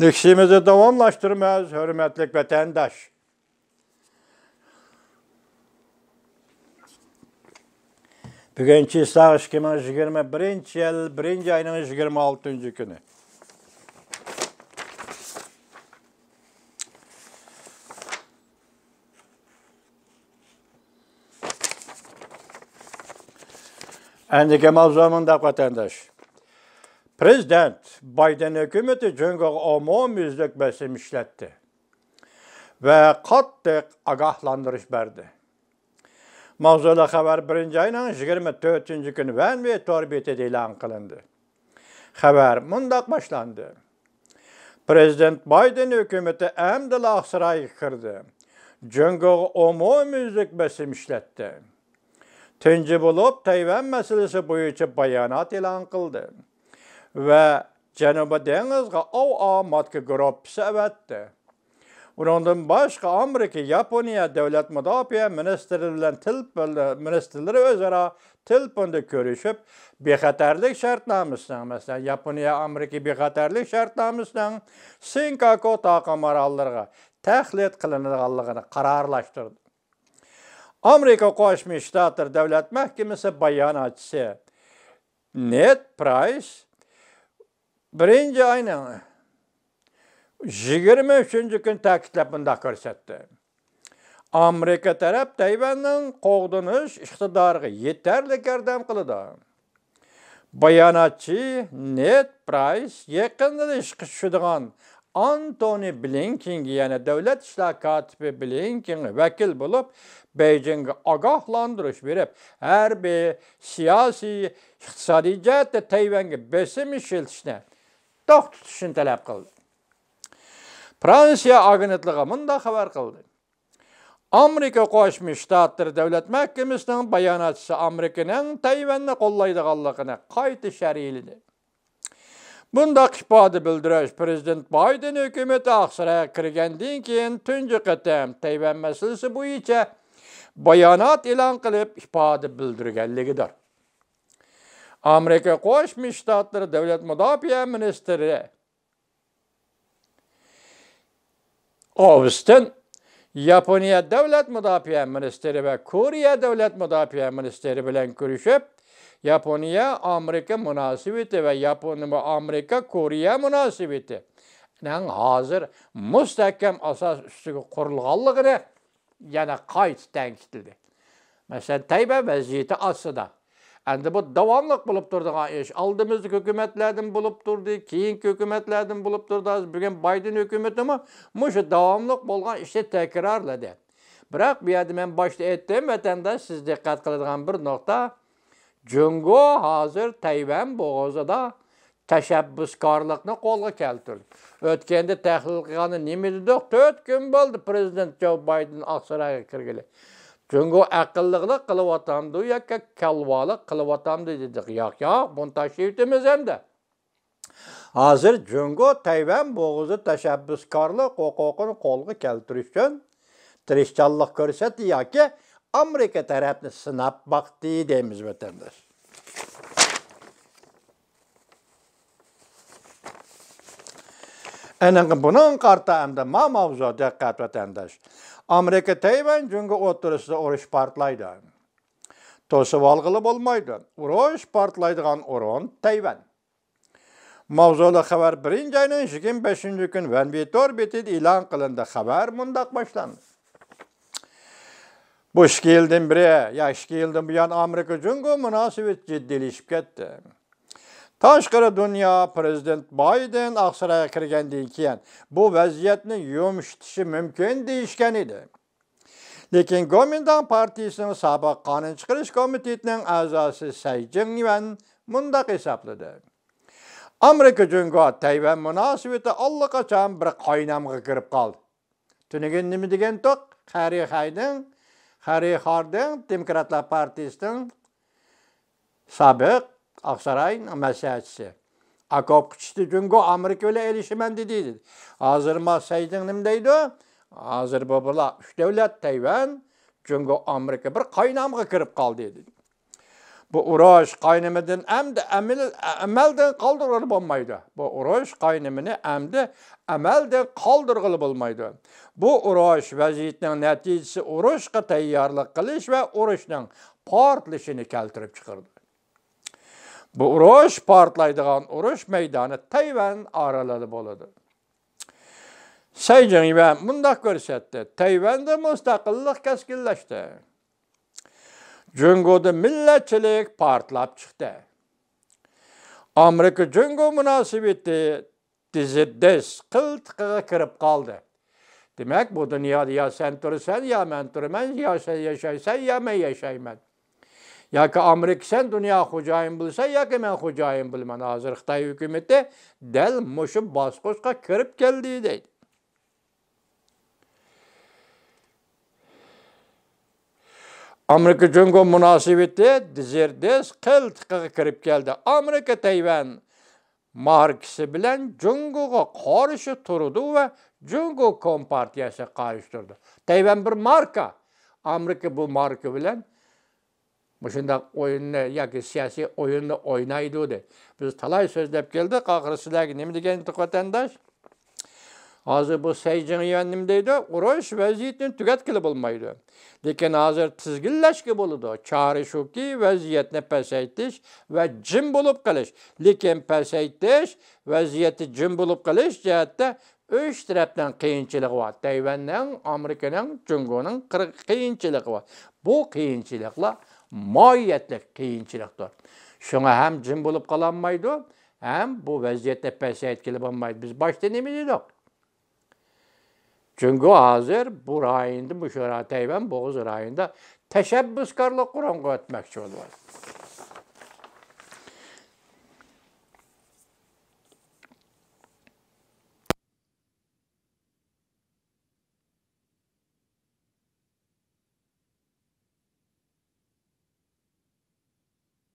Leksimizi davamlaştırmaz, hürmetlik vatandaş. Bugünkü sağ 2021 yıl 1 ayının 26. günü. Endiki mavzumunda vatandaş. Prezident Biden hükümeti Cöngög umumyüzlük besim işletti ve qattiq agahlandırış berdi. Mavzula haber 1 ayının 24. günü Van ve Torbet'e e'lon qilindi. Haber mundaq başlandı. Prezident Biden hükümeti emdil Aqsarayga kirdi. Cöngög umumyüzlük besim işletti. Tunji bulup Tayvan meselesi boyunca bayanat e'lon qildi ve Janubiy dengizga matka gruppasi avatdi. Undan başqa Amerika, Yaponiya davlat mudofaa ministrleri özara telefonda görüşüp bexatarlik shartnomasidan, masalan, Yaponiya, Amerika bexatarlik shartnomasidan Senkaku taqam orollarga tahlil qilinadiganligini qarorlashtirdi. Amerika Qo'shma Shtatlar Davlat Mahkamasi bayonotchisi Ned Price 1 ayının 23. gün ta'kidlab bundaq ko'rsatdi. Amerika taraf Tayvanning qo'g'dinish iqtidoriga yetarli yordam qiladi. Bayonotchi Ned Price yaqinda ishga tushadigan Antony Blinkenga, yana davlat ishlar kotibi Blinkenga vakil bo'lib, Beijingga ogohlantirish berib, harbiy, siyosiy, iqtisodiy jihatda Tayvanga besim ishlatishni to'xtatishni talab qildi. Fransiya agentligi mundaq xabar qildi. Amerika Qo'shma Shtatlar Davlat Mahkamasining bayonotchisi Amerikaning Tayvanni qo'llaydiganligini qayta sharhladi. Bundaq ifoda bildirish Prezident Biden hukumati Aqsarayga kirgandan keyin tunji qatam Tayvan masalasi bo'yicha bayonot e'lon qilib ifoda bildirganligidir. Amerika Qo'shma Shtatlar Davlat Mudofaa ministri Austin, Yaponiya Davlat Mudofaa ministri ve Koreya Davlat Mudofaa ministri bilan ko'rishib, Yaponiya Amerika munosabati va Yaponiya Amerika Koreya munosabati hozir mustahkam asos ustiga qurilganligini yana qayta ta'kidladi. Masalan, Tayvan vaziyati aslida endi bu davamlıq bulup turduğun iş. Aldığımızda hükümetlerden bulup durdu, keyinki hükümetlerden bulup durdu. Bugün Biden hükümeti mi? Muşu davamlıq bolgan işi tekrarladı. Bırak bir yerde ben başta ettiğim vatandaş siz dikkat kıldığın bir nokta. Cöngö hazır Tayvan boğazıda teşebbüskarlıkını kolga keltirdi. Ötkende tahlil qilgani nima dedik? 4 gün bo'ldi Prezident Joe Biden Aqsarayga kirgili. Cöngö aqlliqlik qilyaptamdi yoki kalvalik qilyaptamdi dedik. Yo'q, buni tashlab hamda. Hozir Cöngö Tayvan bo'g'azi tashabbuskorlik huquqini qo'lga keltirish uchun tirishchanlik ko'rsatdi yoki Amerika tarafini sinab boqdi deymiz vatandosh. Ana bunun qarta hamda mavzu diqqat vatandosh. Amerika Tayvan Cöngö o'rtasida urush portlaydi. To'sib olg'ili bo'lmaydi. Urush portlaydigan o'rin Tayvan. Mavzuli xabar 1 ayning 25. gün Van Torbet'de e'lon qilindi. Xabar mundaq boshlandi. Bu 2 yildan beri, 2 yildan buyon Amerika Cöngö munosabati jiddiylashib ketdi. Tashqari dunyo Prezident Biden Aqsarayga kirgandan keyin bu vaziyatni yumshatishi mumkin deyishgan edi. Lekin Kuomintang partiyasining sobiq qonun chiqarish komitetining a'zosi Say Jingwan mundaq hisobladi. Amerika Cöngö Tayvan munosabati allaqachon bir qaynamga kirib qoldi. Tunigan nima degan to'q? Harry Harding Demokratlar partiyasining sobiq Aqsaray maslahatchisi. Akop qıçtı Cöngö Amerika ile erişimen dedi. Hazır Say nima deydi? Hazır bu bular 3 davlat Tayvan, Cöngö Amerika bir qaynamga kirib qoldi dedi. Bu uruş qaynimidan əməldən qaldırğılı olmaydı. Bu uruş qaynimini əməldən qaldırğılı olmaydı. Bu uruş vəziyyətinin nəticəsi uruşqa tayyorlik qilish və uruşning portlashini keltirib chiqardi. Bu urush portlaydigan urush maydoni Tayvan oralarida bo'ladi. Say Jinping bundaq ko'rsatdi. Tayvanda mustaqillik keskinlashdi. Jungo'da millatchilik portlab chiqdi. Amerika-Jungo munosabati diz qiltiqiga kirib qoldi. Demak, bu dunyoda ya sen tursan, ya men turman, ya sen yashaysan, ya men yashayman. Yoki Amerika sen dunyo xo'jayin bo'lsa, yoki men xo'jayin bo'lman. Hozir Xitoy hukumatı dal mushu bosqichga kirib keldi deydi. Amerika-Jungo munosabati diz qiltiqiga kirib keldi. Amerika Tayvan markasi bilan Jungoga qarshi turdi va Jungo kompartiyasi qarshi turdi. Tayvan bir marka. Amerika bu marka bilan shunday o'yinni yoki siyosiy o'yinni o'ynaydi dedi. Biz talay so'zlab keldik, oxiri sizlarga nima degan vatandosh? Hozir bu Say Jinping nima deydi? Urush vaziyatni tugatgili bo'lmaydi. Lekin hozir tizginlashga bo'ladi. Chora shuki, vaziyatni pasaytish va jim bo'lib qolish. Lekin pasaytish, vaziyatni jim bo'lib qolish jihatda üç tarafdan qiyinchilik bor. Tayvanning, Amerikaning, Jungoning qiyinchiligi bor. Bu qiyinchiliklar mohiyatli qiyinchilikdir. Shunga ham jim bo'lib qolanmaydi, ham bu vaziyatni pasaytgili bo'lmaydi. Biz boshda nima dedik? Jungo hozir bu rayonda, bu Tayvan bo'g'iz rayonida tashabbuskorlik quronga o'tmoqchi bo'ldi.